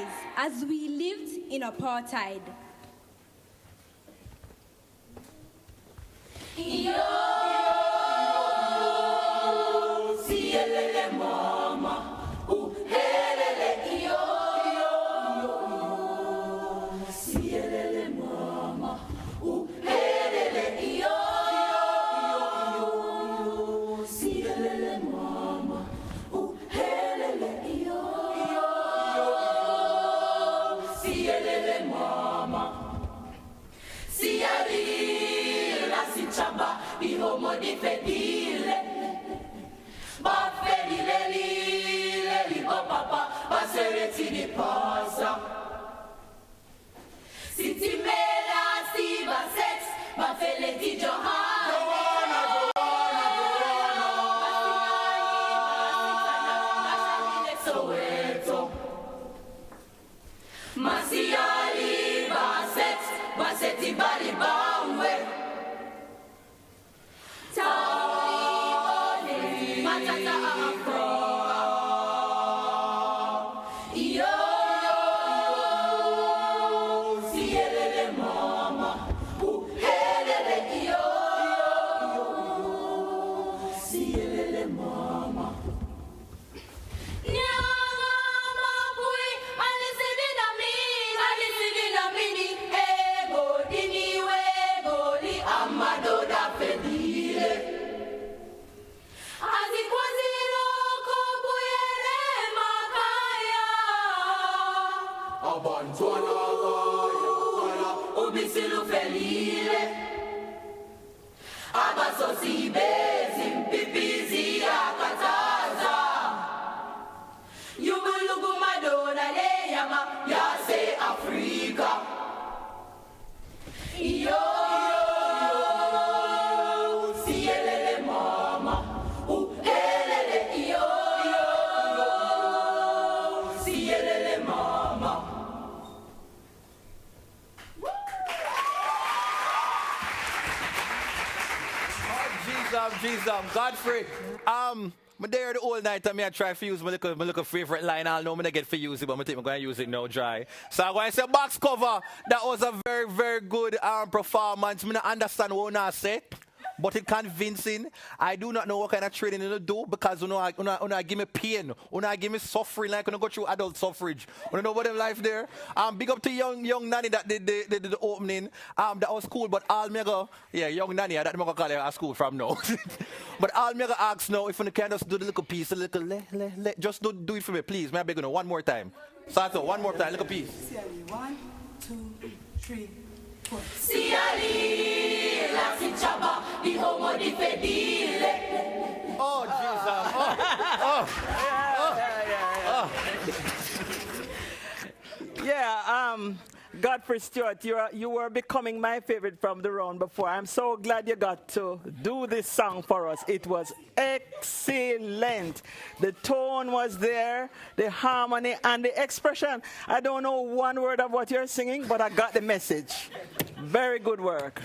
rise as we lived in apartheid. Sechaba, di homo di fedile, ba fedile li papa, ba sereti di pasa. Si ti mela, si ba sex, ba fele di Johanna. Soweto. Masiali ba sex, ba seti bali bangwe. Ubisilu felile abaso sibezi mpipizi akataza yubulugu madona leyama yase Afrika iyo siyelele mama uhelele iyo siyelele mama. Jesus, Godfrey. I'm there the whole night and I try to use my little favorite line. I'll know I'm going to get to use it, but I think I'm going to use it now dry. So I'm going to say box cover. That was a very, very good performance. I don't understand what I say, but it's convincing. I do not know what kind of training you do because you give me pain. You give me suffering like you go through adult suffrage. You know what them life there? Big up to young nanny that did the opening. That was cool, but all me go, yeah, young nanny, that me go call her at school from now. But all me go ask now, if you can just do the little piece, a little just do it for me, please. May I beg you one more time. Start one more time, little piece. 1, 2, 3, 4. Siali la Sechaba, di homo di fedile. Oh, Jesus. Yeah, Godfrey Stewart, you were becoming my favorite from the round before. I'm so glad you got to do this song for us. It was excellent. The tone was there, the harmony and the expression. I don't know one word of what you're singing, but I got the message. Very good work.